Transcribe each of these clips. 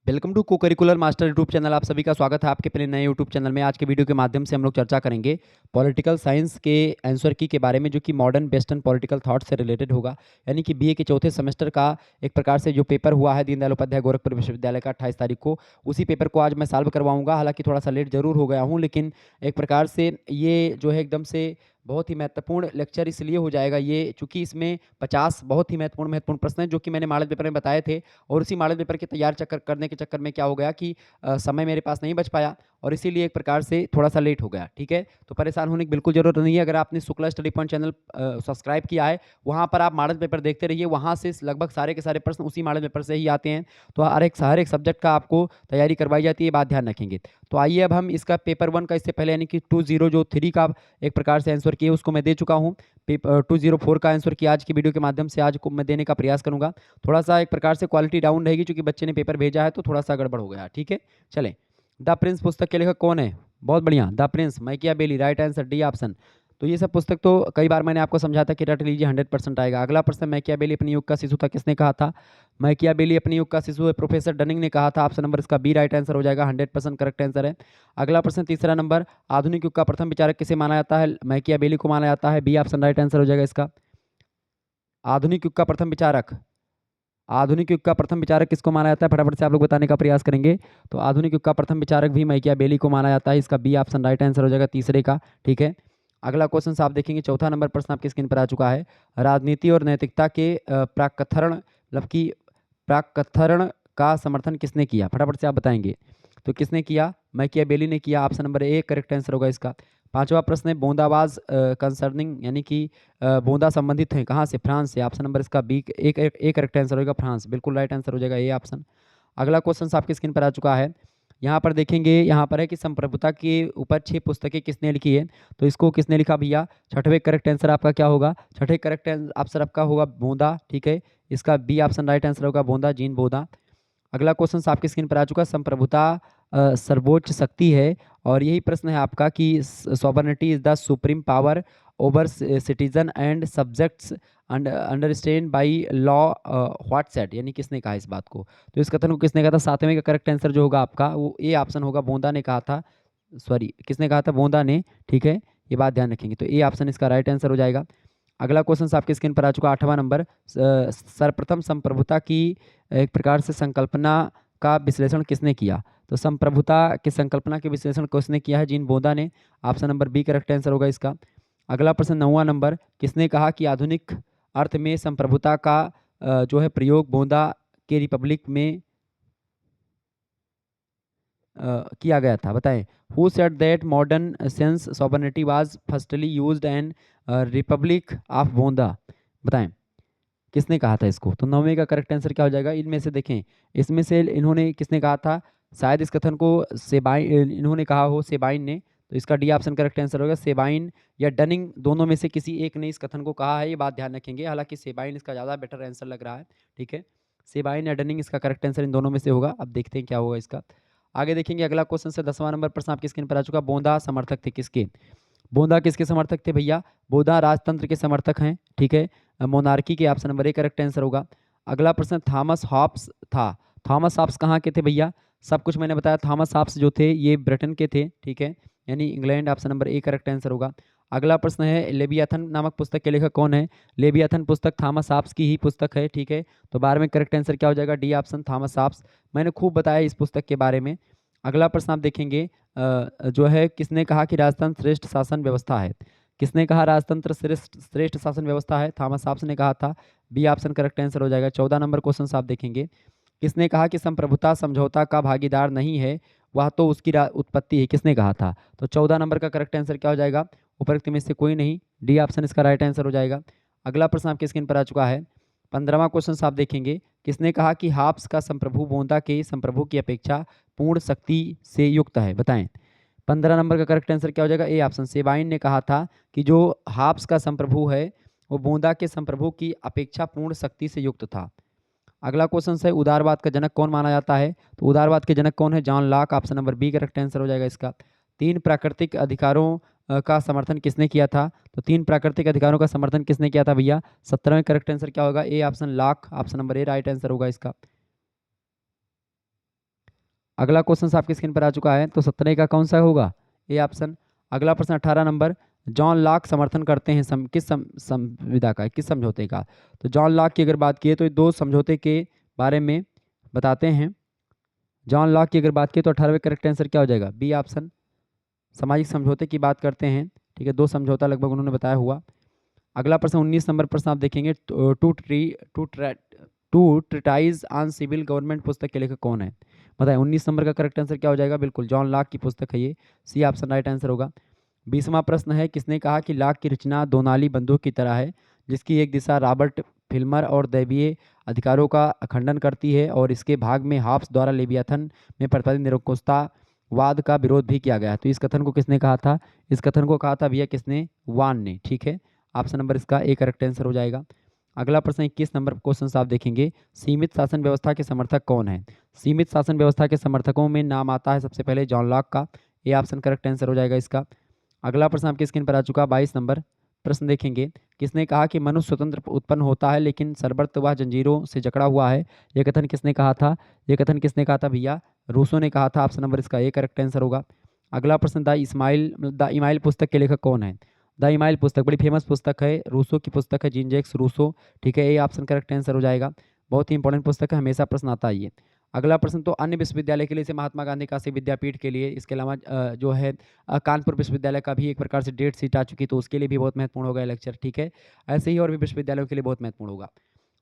Welcome to को curricular master YouTube channel. आप सभी का स्वागत है आपके अपने नए यूट्यूब चैनल में। आज के वीडियो के माध्यम से हम लोग चर्चा करेंगे पॉलिटिकल साइंस के आंसर की के बारे में, जो कि मॉडर्न वेस्टर्न पॉलिटिकल थॉट से रिलेटेड होगा। यानी कि बीए के चौथे सेमेस्टर का एक प्रकार से जो पेपर हुआ है दीनदयाल उपाध्याय गोरखपुर विश्वविद्यालय का 28 तारीख को, उसी पेपर को आज मैं सॉल्व करवाऊंगा। हालांकि थोड़ा सा लेट जरूर हो गया हूँ, लेकिन एक प्रकार से ये जो है एकदम से बहुत ही महत्वपूर्ण लेक्चर इसलिए हो जाएगा ये, चूंकि इसमें 50 बहुत ही महत्वपूर्ण प्रश्न हैं जो कि मैंने मॉडल पेपर में बताए थे। और उसी मॉडल पेपर के तैयार चक्कर करने के चक्कर में क्या हो गया कि समय मेरे पास नहीं बच पाया, और इसीलिए एक प्रकार से थोड़ा सा लेट हो गया। ठीक है, तो परेशान होने की बिल्कुल जरूरत नहीं है। अगर आपने Shukla study point channel subscribe किया है, वहाँ पर आप मॉडल पेपर देखते रहिए। वहाँ से लगभग सारे के सारे प्रश्न उसी मॉडल पेपर से ही आते हैं। तो हर एक सब्जेक्ट का आपको तैयारी करवाई जाती है, ये बात ध्यान रखेंगे। तो आइए अब हम इसका पेपर 1 का, इससे पहले यानी कि 20 का एक प्रकार से आंसर किए, उसको मैं दे चुका हूँ। 204 का आंसर किया आज की वीडियो के माध्यम से आज को मैं देने का प्रयास करूंगा। थोड़ा सा एक प्रकार से क्वालिटी डाउन रहेगी, क्योंकि बच्चे ने पेपर भेजा है तो थोड़ा सा गड़बड़ हो गया। ठीक है, चलें। द प्रिंस पुस्तक के लेखक कौन है? बहुत बढ़िया, the Prince Machiavelli, right answer D option. तो ये सब पुस्तक तो कई बार मैंने आपको समझा था कि रट लीजिए, 100% आएगा। अगला प्रश्न, मैकियावेली अपने युग का शिशु था, किसने कहा था? मैकियावेली अपने युग का शिशु है, प्रोफेसर डनिंग ने कहा था। ऑप्शन नंबर इसका बी राइट आंसर हो जाएगा, 100% करेक्ट आंसर है। अगला प्रश्न, तीसरा नंबर, आधुनिक युग का प्रथम विचारक किसे माना जाता है? मैकियावेली को माना जाता है, बी ऑप्शन राइट आंसर हो जाएगा इसका। आधुनिक युग का प्रथम विचारक, आधुनिक युग का प्रथम विचारक किसको माना जाता है? फटाफट से आप लोग बताने का प्रयास करेंगे। तो आधुनिक युग का प्रथम विचारक भी मैकियावेली को माना जाता है, इसका बी ऑप्शन राइट आंसर हो जाएगा तीसरे का। ठीक है, अगला क्वेश्चन आप देखेंगे, चौथा नंबर प्रश्न आपकी स्क्रीन पर आ चुका है। राजनीति और नैतिकता के प्राक्कथन, मतलब कि प्राक्कथन का समर्थन किसने किया? फटाफट से आप बताएंगे। तो किसने किया? मैकियावेली ने किया, option number A correct answer होगा इसका। पांचवा प्रश्न है, बोंदाबाज कंसर्निंग, यानी कि बोंदा संबंधित है कहाँ से? फ्रांस से, ऑप्शन नंबर इसका बी एक करेक्ट आंसर होगा, फ्रांस, बिल्कुल राइट आंसर हो जाएगा ये ऑप्शन। अगला क्वेश्चन आपकी स्क्रीन पर आ चुका है। यहाँ पर देखेंगे, यहाँ पर है कि संप्रभुता के ऊपर 6 पुस्तकें किसने लिखी है? तो इसको किसने लिखा भैया? छठवें करेक्ट आंसर आपका क्या होगा? छठे करेक्ट आंसर आपका होगा बोंदा। ठीक है, इसका बी ऑप्शन राइट आंसर होगा, बोंदा, जीन बोंदा। अगला क्वेश्चन आपकी स्क्रीन पर आ चुका है, संप्रभुता सर्वोच्च शक्ति है, और यही प्रश्न है आपका कि sovereignty is the supreme power over citizen and subjects understand by law what set, यानी किसने कहा इस बात को? तो इस कथन को किसने कहा था? सातवें का करेक्ट आंसर जो होगा आपका वो ए ऑप्शन होगा, बोंदा ने कहा था। सॉरी, किसने कहा था? बोंदा ने। ठीक है, ये बात ध्यान रखेंगे। तो ए ऑप्शन इसका राइट आंसर हो जाएगा। अगला क्वेश्चन आपके स्क्रीन पर आ चुका, 8वां नंबर, सर्वप्रथम संप्रभुता की एक प्रकार से संकल्पना का विश्लेषण किसने किया? तो संप्रभुता की संकल्पना के विश्लेषण किसने किया है? जीन बोंदा ने, option number B correct answer होगा इसका। अगला प्रश्न, 9वां नंबर, किसने कहा कि आधुनिक अर्थ में संप्रभुता का जो है प्रयोग बोंदा के रिपब्लिक में किया गया था? बताएं। Who said that modern sense sovereignty was firstly used and republic of बोंदा? बताएं, किसने कहा था इसको? तो 9वें का करेक्ट आंसर क्या हो जाएगा? इनमें से देखें, इसमें से इन्होंने किसने कहा था? शायद इस कथन को सेबाइन इन्होंने कहा हो, सेबाइन ने। तो इसका डी ऑप्शन करेक्ट आंसर होगा। सेबाइन या डनिंग, दोनों में से किसी एक ने इस कथन को कहा है, ये बात ध्यान रखेंगे। हालांकि सेबाइन इसका ज़्यादा बेटर आंसर लग रहा है। ठीक है, सेबाइन या डनिंग इसका करेक्ट आंसर इन दोनों में से होगा। अब देखते हैं क्या होगा इसका। आगे देखेंगे, अगला क्वेश्चन से 10वां नंबर प्रश्न आपकी स्क्रीन पर आ चुका। बोंदा समर्थक थे किसके? बोंदा किसके समर्थक थे भैया? बोंदा राजतंत्र के समर्थक हैं। ठीक है, मोनार्की के, option number A correct answer होगा। अगला प्रश्न, थॉमस हॉब्स था, थॉमस हॉब्स कहाँ के थे भैया? सब कुछ मैंने बताया। थॉमस हॉब्स जो थे ये ब्रिटेन के थे। ठीक है, यानी England, option number A correct answer होगा। अगला प्रश्न है, लेवियाथन नामक पुस्तक के लेखक कौन है? लेवियाथन पुस्तक थॉमस हॉब्स की ही पुस्तक है। ठीक है, तो 12वें करेक्ट आंसर क्या हो जाएगा? D option, Thomas Hobbes. मैंने खूब बताया इस पुस्तक के बारे में। अगला प्रश्न आप देखेंगे, जो है, किसने कहा कि राजतंत्र श्रेष्ठ शासन व्यवस्था है? किसने कहा राजतंत्र श्रेष्ठ श्रेष्ठ शासन व्यवस्था है? थॉमस हॉब्स ने कहा था, बी ऑप्शन करेक्ट आंसर हो जाएगा। 14 नंबर क्वेश्चन आप देखेंगे, किसने कहा कि संप्रभुता समझौता का भागीदार नहीं है, वह तो उसकी उत्पत्ति है? किसने कहा था? तो 14 नंबर का करेक्ट आंसर क्या हो जाएगा? उपरोक्त में से कोई नहीं, डी ऑप्शन इसका राइट आंसर हो जाएगा। अगला प्रश्न आपकी स्क्रीन पर आ चुका है, 15वां क्वेश्चन आप देखेंगे, किसने कहा कि हॉब्स का संप्रभु बोंदा के संप्रभु की अपेक्षा पूर्ण शक्ति से युक्त है? बताएं। 15 नंबर का करेक्ट आंसर क्या हो जाएगा? ए ऑप्शन, सेबाइन ने कहा था कि जो हॉब्स का संप्रभु है वो बोंदा के संप्रभु की अपेक्षा पूर्ण शक्ति से युक्त था। अगला क्वेश्चन है, उदारवाद का जनक कौन माना जाता है? तो उदारवाद के जनक कौन है? John Locke, option number B correct answer हो जाएगा इसका। 3 प्राकृतिक अधिकारों का समर्थन किसने किया था? तो 3 प्राकृतिक अधिकारों का समर्थन किसने किया था भैया? 17वें करेक्ट आंसर क्या होगा? A option, lock, option number A right answer होगा इसका। अगला क्वेश्चन आपकी स्क्रीन पर आ चुका है, तो 17 का कौन सा होगा? A option. अगला प्रश्न 18 नंबर, जॉन लॉक समर्थन करते हैं किस संविदा का, किस समझौते का? तो जॉन लॉक की अगर बात की तो ये दो समझौते के बारे में बताते हैं। जॉन लॉक की अगर बात की तो 18वें करेक्ट आंसर क्या हो जाएगा? B option. सामाजिक समझौते की बात करते हैं, ठीक है, दो समझौता लगभग उन्होंने बताया हुआ। अगला प्रश्न 19 नंबर प्रश्न आप देखेंगे, two treatises on civil government पुस्तक के लेखक कौन है? बताएं 19 नंबर का करेक्ट आंसर क्या हो जाएगा? बिल्कुल जॉन लॉक की पुस्तक है ये, सी ऑप्शन राइट आंसर होगा। 20वां प्रश्न है, किसने कहा कि लॉक की रचना दो नाली बंदूक की तरह है, जिसकी एक दिशा रॉबर्ट फिल्मर और दैवीय अधिकारों का खंडन करती है और इसके भाग में हॉब्स द्वारा लेवियाथन में प्रतिपादित निरंकुशतावाद का विरोध भी किया गया? तो इस कथन को किसने कहा था? इस कथन को कहा था भैया किसने? वान ने, ठीक है, ऑप्शन नंबर इसका ए करेक्ट आंसर हो जाएगा। अगला प्रश्न 21 नंबर क्वेश्चन आप देखेंगे, सीमित शासन व्यवस्था के समर्थक कौन है? सीमित शासन व्यवस्था के समर्थकों में नाम आता है सबसे पहले जॉन लॉक का, ए ऑप्शन करेक्ट आंसर हो जाएगा इसका। अगला प्रश्न आपकी स्क्रीन पर आ चुका 22 नंबर प्रश्न देखेंगे, किसने कहा कि मनुष्य स्वतंत्र उत्पन्न होता है लेकिन सरबर्त वह जंजीरों से जकड़ा हुआ है? यह कथन किसने कहा था? यह कथन किसने कहा था भैया? रूसो ने कहा था, ऑप्शन नंबर इसका ए करेक्ट आंसर होगा। अगला प्रश्न, द इमाइल पुस्तक के लेखक कौन है? द इमाइल पुस्तक बड़ी फेमस पुस्तक है, रूसो की पुस्तक है, जीन जैक्स रूसो, ठीक है, ए ऑप्शन करेक्ट आंसर हो जाएगा। बहुत ही इंपॉर्टेंट पुस्तक है, हमेशा प्रश्न आता है ये। अगला प्रश्न, तो अन्य विश्वविद्यालय के लिए जैसे महात्मा गांधी काशी विद्यापीठ के लिए, इसके अलावा जो है कानपुर विश्वविद्यालय का भी एक प्रकार से डेट शीट आ चुकी, तो उसके लिए भी बहुत महत्वपूर्ण होगा लेक्चर, ठीक है, ऐसे ही और भी विश्वविद्यालयों के लिए बहुत महत्वपूर्ण होगा।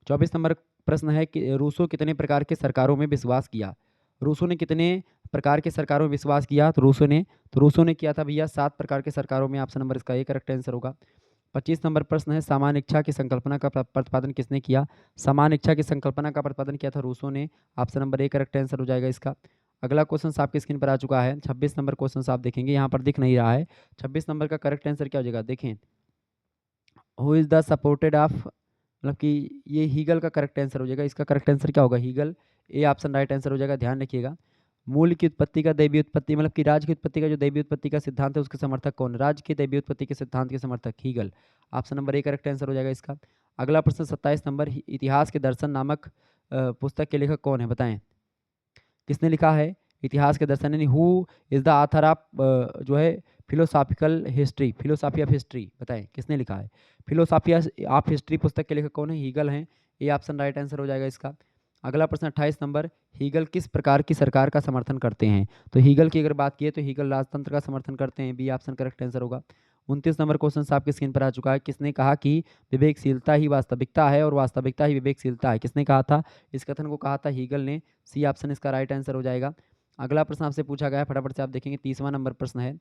24 नंबर प्रश्न है कि रूसो कितने प्रकार के सरकारों में विश्वास किया? रूसो ने कितने प्रकार के सरकारों में विश्वास किया? तो रूसो ने किया था भैया 7 प्रकार के सरकारों में, ऑप्शन नंबर इसका ए करेक्ट आंसर होगा। 25 नंबर प्रश्न है, सामान्य इच्छा की संकल्पना का प्रतिपादन किसने किया? सामान्य इच्छा की संकल्पना का प्रतिपादन किया था रूसो ने, option number A correct answer हो जाएगा इसका। अगला क्वेश्चन आपकी स्क्रीन पर आ चुका है, 26 नंबर क्वेश्चन आप देखेंगे, यहाँ पर दिख नहीं रहा है। 26 नंबर का करेक्ट आंसर क्या हो जाएगा? देखें, who is the supported of, मतलब कि ये हीगल का करेक्ट आंसर हो जाएगा, इसका करेक्ट आंसर क्या होगा? Hegel, A option right answer हो जाएगा, ध्यान रखिएगा। मूल की उत्पत्ति का दैवीय उत्पत्ति, मतलब कि राज की उत्पत्ति का जो दैवीय उत्पत्ति का सिद्धांत है उसके समर्थक कौन? राज की दैवीय उत्पत्ति के सिद्धांत के समर्थक Hegel, option number A correct answer हो जाएगा इसका। अगला प्रश्न 27 नंबर, इतिहास के दर्शन नामक पुस्तक के लेखक कौन है? बताएं किसने लिखा है इतिहास के दर्शन, यानी who is the author of जो है philosophical history, philosophy of history, बताएं किसने लिखा है? फिलोसॉफी ऑफ हिस्ट्री पुस्तक के लेखक कौन है? हीगल हैं, ये ऑप्शन राइट आंसर हो जाएगा इसका। अगला प्रश्न 28 नंबर, हीगल किस प्रकार की सरकार का समर्थन करते हैं? तो हीगल की अगर बात की तो हीगल राजतंत्र का समर्थन करते हैं, बी ऑप्शन करेक्ट आंसर होगा। 29 नंबर क्वेश्चन आपकी स्क्रीन पर आ चुका है, किसने कहा कि विवेकशीलता ही वास्तविकता है और वास्तविकता ही विवेकशीलता है? किसने कहा था? इस कथन को कहा था हीगल ने, सी ऑप्शन इसका राइट आंसर हो जाएगा। अगला प्रश्न आपसे पूछा गया है, फटाफट से आप देखेंगे, 30वां नंबर प्रश्न है,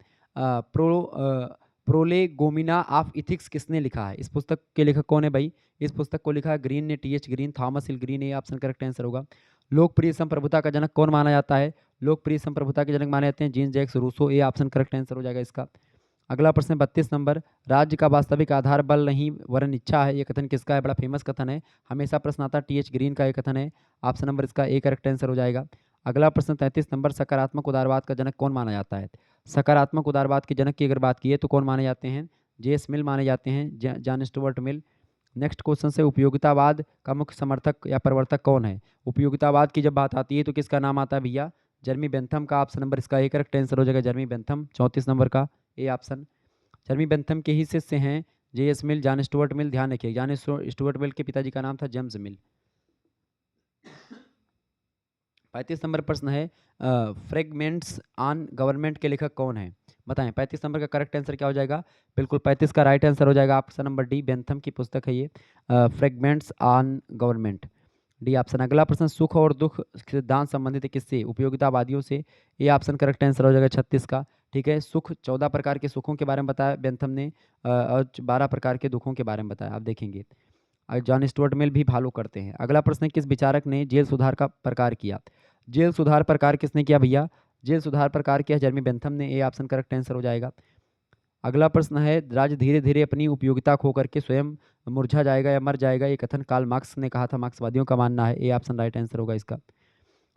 प्रोलेगोमिना ऑफ इथिक्स किसने लिखा है? इस पुस्तक के लेखक कौन है भाई? इस पुस्तक को लिखा है ग्रीन ने, टी एच ग्रीन, थॉमस हिल ग्रीन, ये ऑप्शन करेक्ट आंसर होगा। लोकप्रिय संप्रभुता का जनक कौन माना जाता है? लोकप्रिय संप्रभुता के जनक माने जाते हैं जीन जैक्स रूसो, ये ऑप्शन करेक्ट आंसर हो जाएगा इसका। अगला प्रश्न 32 नंबर, राज्य का वास्तविक आधार बल नहीं वरन इच्छा है, ये कथन किसका है? बड़ा फेमस कथन है, हमेशा प्रश्न आता है, टी एच ग्रीन का ये कथन है, ऑप्शन नंबर इसका ए करेक्ट आंसर हो जाएगा। अगला प्रश्न 33 नंबर, सकारात्मक उदारवाद का जनक कौन माना जाता है? सकारात्मक उदारवाद के जनक की अगर बात की है तो कौन माने जाते हैं? जे.एस. मिल माने जाते हैं, John Stuart Mill. Next question से, उपयोगितावाद का मुख्य समर्थक या प्रवर्तक कौन है? उपयोगितावाद की जब बात आती है तो किसका नाम आता है भैया? जर्मी बेंथम का, ऑप्शन नंबर इसका ए करेक्ट आंसर हो जाएगा, जर्मी बेंथम, 34 नंबर का ए ऑप्शन। जर्मी बेंथम के ही शिष्य हैं जे.एस. मिल, जॉन स्टुअर्ट मिल, ध्यान रखिए, जॉन स्टुअर्ट मिल के पिताजी का नाम था जेम्स मिल। 35 नंबर प्रश्न है, फ्रेगमेंट्स ऑन गवर्नमेंट के लेखक कौन है? बताएं 35 नंबर का करेक्ट आंसर क्या हो जाएगा? बिल्कुल 35 का राइट आंसर हो जाएगा, ऑप्शन नंबर डी, बेंथम की पुस्तक है ये, fragments on government, D option. अगला प्रश्न, सुख और दुख सिद्धांत संबंधित है किससे? उपयोगितावादियों से, ये ऑप्शन करेक्ट आंसर हो जाएगा 36 का, ठीक है। सुख 14 प्रकार के सुखों के बारे में बताया बेंथम ने, और 12 प्रकार के दुखों के बारे में बताया, आप देखेंगे। जॉन स्टुअर्ट मिल भी फॉलो करते हैं। अगला प्रश्न, किस विचारक ने जेल सुधार का प्रकार किया? जेल सुधार प्रकार किसने किया भैया? जेल सुधार प्रकार किया जर्मी बेंथम ने, ए ऑप्शन करेक्ट आंसर हो जाएगा। अगला प्रश्न है, राज्य धीरे धीरे अपनी उपयोगिता खो करके स्वयं मुरझा जाएगा या मर जाएगा, ये कथन कार्ल मार्क्स ने कहा था, मार्क्सवादियों का मानना है, ए ऑप्शन राइट आंसर होगा इसका।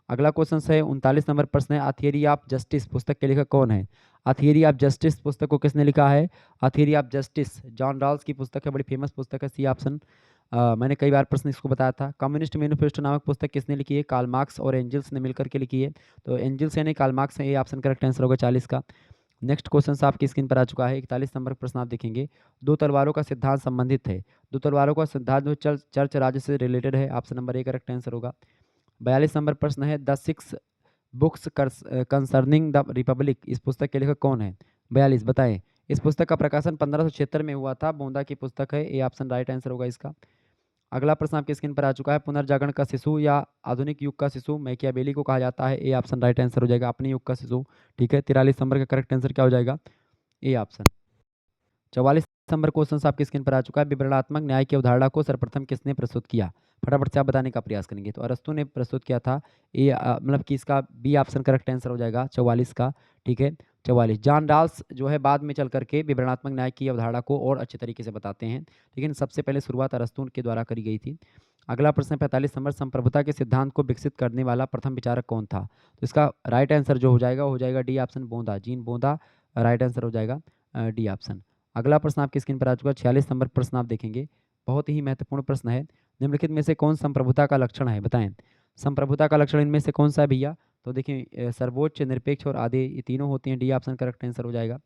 अगला क्वेश्चन है 39 नंबर प्रश्न है, अ थियरी ऑफ जस्टिस पुस्तक के लेखक कौन है? अ थियरी ऑफ जस्टिस पुस्तक को किसने लिखा है? A theory of justice John Rawls की पुस्तक है, बड़ी फेमस पुस्तक है, सी ऑप्शन। मैंने कई बार प्रश्न इसको बताया था। कम्युनिस्ट मैनिफेस्टो नामक पुस्तक किसने लिखी है? कार्ल मार्क्स और एंजल्स ने मिलकर के लिखी है। तो एंजल्स यानी कार्ल मार्क्स है, ये ऑप्शन करेक्ट आंसर होगा 40 का। नेक्स्ट क्वेश्चन आपकी स्क्रीन पर आ चुका है। 41 नंबर का प्रश्न आप देखेंगे। दो तलवारों का सिद्धांत संबंधित है। दो तलवारों का सिद्धांत जो चर्च राज्य से रिलेटेड है। Option number A correct answer होगा। 42 नंबर प्रश्न है। The six books concerning the Republic, इस पुस्तक के लेखक कौन है? 42 बताएं। इस पुस्तक का प्रकाशन 1576 में हुआ था। बोंदा की पुस्तक है, ये ऑप्शन राइट आंसर होगा इसका। अगला प्रश्न आपकी स्क्रीन पर आ चुका है। पुनर्जागरण का शिशु या आधुनिक युग का शिशु मैकियावेली को कहा जाता है। ए ऑप्शन राइट आंसर हो जाएगा, अपने युग का शिशु। ठीक है, 43 नंबर का करेक्ट आंसर क्या हो जाएगा? A option. 44 नंबर क्वेश्चन आपकी स्क्रीन पर आ चुका है। विवरणात्मक न्याय की अवधारणा को सर्वप्रथम किसने प्रस्तुत किया? फटाफट से आप बताने का प्रयास करेंगे। तो अरस्तु ने प्रस्तुत किया था। ये मतलब कि इसका बी ऑप्शन करेक्ट आंसर हो जाएगा 44 का। ठीक है, 44। जॉन राल्स जो है बाद में चल करके विवरणात्मक न्याय की अवधारणा को और अच्छे तरीके से बताते हैं, लेकिन सबसे पहले शुरुआत अरस्तु के द्वारा करी गई थी। अगला प्रश्न 45 नंबर। संप्रभुता के सिद्धांत को विकसित करने वाला प्रथम विचारक कौन था? तो इसका राइट आंसर जो हो जाएगा डी ऑप्शन, बोंदा, जीन बोंदा। राइट आंसर हो जाएगा डी ऑप्शन। अगला प्रश्न आपकी स्क्रीन पर आ चुका है। 46 नंबर प्रश्न आप देखेंगे। बहुत ही महत्वपूर्ण प्रश्न है। निम्नलिखित में से कौन संप्रभुता का लक्षण है? बताएं। संप्रभुता का लक्षण इनमें से कौन सा है भैया? तो देखिए, सर्वोच्च, निरपेक्ष और आधे, ये तीनों होती हैं। डी ऑप्शन करेक्ट आंसर हो जाएगा।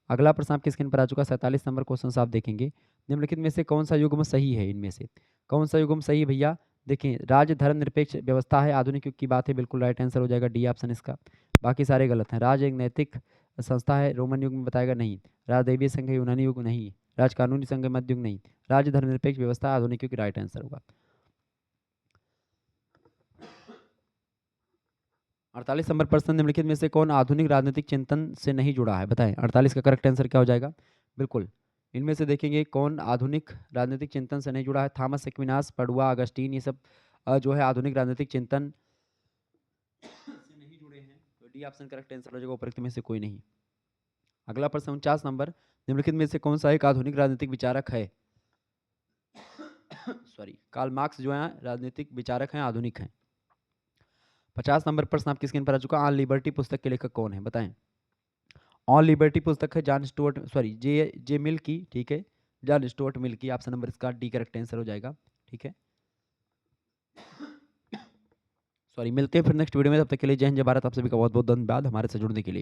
अगला प्रश्न आपकी स्क्रीन पर आ चुका है। 47 नंबर क्वेश्चन आप देखेंगे। निम्नलिखित में से कौन सा युग्म सही है? इनमें से कौन सा युग्म सही है भैया? देखिए, राज्य धर्म निरपेक्ष व्यवस्था है, आधुनिक युग की बात है, बिल्कुल राइट आंसर हो जाएगा डी ऑप्शन इसका। बाकी सारे गलत हैं। राज्य एक नैतिक संस्था है, रोमन युग में बताएगा नहीं। राजदैवीय संघ है, यूनानी युग नहीं। राज कानूनी संघ है, मध्य युग नहीं। राज्य धर्मनिरपेक्ष व्यवस्था, आधुनिक युग, राइट आंसर होगा। 48 नंबर प्रश्न। निम्नलिखित में से कौन आधुनिक राजनीतिक चिंतन से नहीं जुड़ा है? बताएं। 48 का करेक्ट आंसर क्या हो जाएगा? बिल्कुल, इनमें से देखेंगे कौन आधुनिक राजनीतिक चिंतन से नहीं जुड़ा है। थॉमस एक्विनास, पडुआ, अगस्टीन, ये सब जो है आधुनिक राजनीतिक चिंतन से नहीं जुड़े हैं। तो डी ऑप्शन करेक्ट आंसर हो जाएगा, उपरोक्त में से कोई नहीं। अगला प्रश्न 49 नंबर। निम्नलिखित में से कौन सा एक आधुनिक राजनीतिक विचारक है? सॉरी, कार्ल मार्क्स जो है राजनीतिक विचारक हैं, आधुनिक हैं। 50 नंबर प्रश्न आपकी स्क्रीन पर आ चुका। ऑन लिबर्टी पुस्तक के लेखक कौन है? बताएं। ऑन लिबर्टी पुस्तक है जॉन स्टुअर्ट, सॉरी, जे जे मिल की। ठीक है, जॉन स्टुअर्ट मिल की। ऑप्शन नंबर इसका डी करेक्ट आंसर हो जाएगा। ठीक है, सॉरी। मिलते हैं फिर नेक्स्ट वीडियो में, तब तक के लिए जय हिंद, जय भारत। आप सभी का बहुत बहुत धन्यवाद हमारे से जुड़ने के लिए।